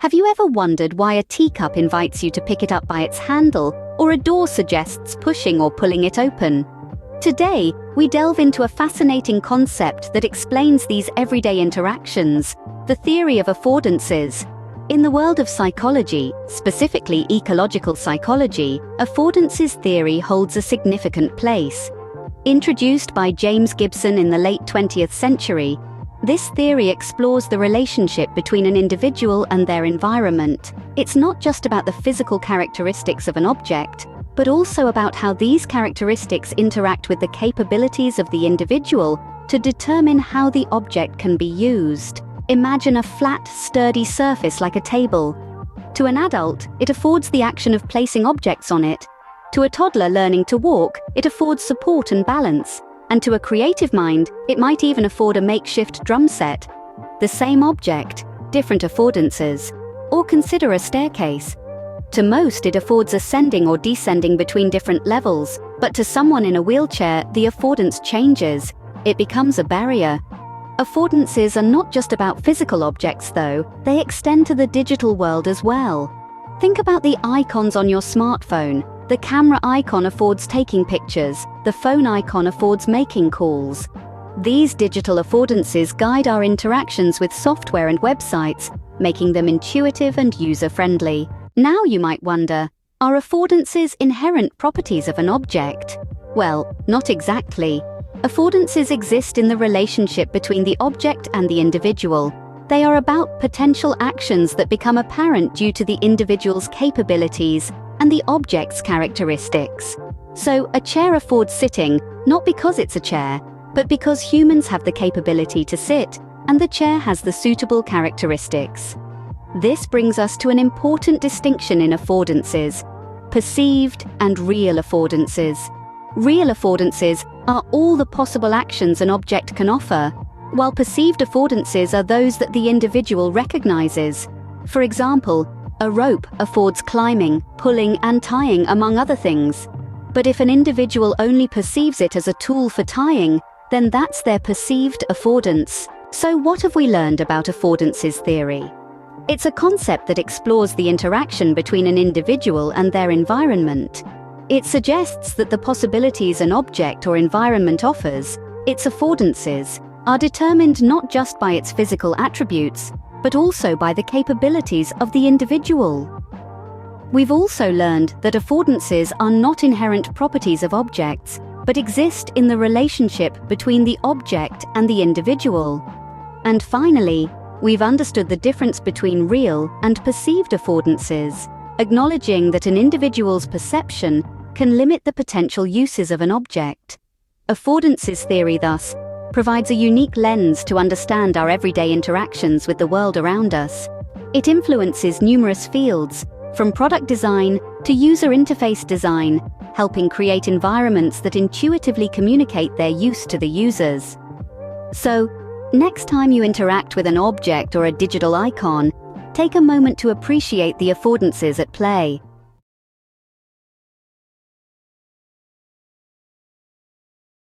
Have you ever wondered why a teacup invites you to pick it up by its handle, or a door suggests pushing or pulling it open? Today, we delve into a fascinating concept that explains these everyday interactions, the theory of affordances. In the world of psychology, specifically ecological psychology, affordances theory holds a significant place. Introduced by James Gibson in the late 20th century, this theory explores the relationship between an individual and their environment. It's not just about the physical characteristics of an object, but also about how these characteristics interact with the capabilities of the individual to determine how the object can be used. Imagine a flat, sturdy surface like a table. To an adult, it affords the action of placing objects on it. To a toddler learning to walk, it affords support and balance. And to a creative mind, it might even afford a makeshift drum set. The same object, different affordances. Or consider a staircase. To most, it affords ascending or descending between different levels, but to someone in a wheelchair, the affordance changes. It becomes a barrier. Affordances are not just about physical objects, though. They extend to the digital world as well. Think about the icons on your smartphone. The camera icon affords taking pictures. The phone icon affords making calls. These digital affordances guide our interactions with software and websites, making them intuitive and user-friendly. Now you might wonder, are affordances inherent properties of an object? Well, not exactly. Affordances exist in the relationship between the object and the individual. They are about potential actions that become apparent due to the individual's capabilities and the object's characteristics. So, a chair affords sitting, not because it's a chair, but because humans have the capability to sit, and the chair has the suitable characteristics. This brings us to an important distinction in affordances: perceived and real affordances. Real affordances are all the possible actions an object can offer, while perceived affordances are those that the individual recognizes. For example, a rope affords climbing, pulling, and tying, among other things. But if an individual only perceives it as a tool for tying, then that's their perceived affordance. So what have we learned about affordances theory? It's a concept that explores the interaction between an individual and their environment. It suggests that the possibilities an object or environment offers, its affordances, are determined not just by its physical attributes, but also by the capabilities of the individual. We've also learned that affordances are not inherent properties of objects, but exist in the relationship between the object and the individual. And finally, we've understood the difference between real and perceived affordances, acknowledging that an individual's perception can limit the potential uses of an object. Affordances theory, thus, provides a unique lens to understand our everyday interactions with the world around us. It influences numerous fields, from product design to user interface design, helping create environments that intuitively communicate their use to the users. So, next time you interact with an object or a digital icon, take a moment to appreciate the affordances at play.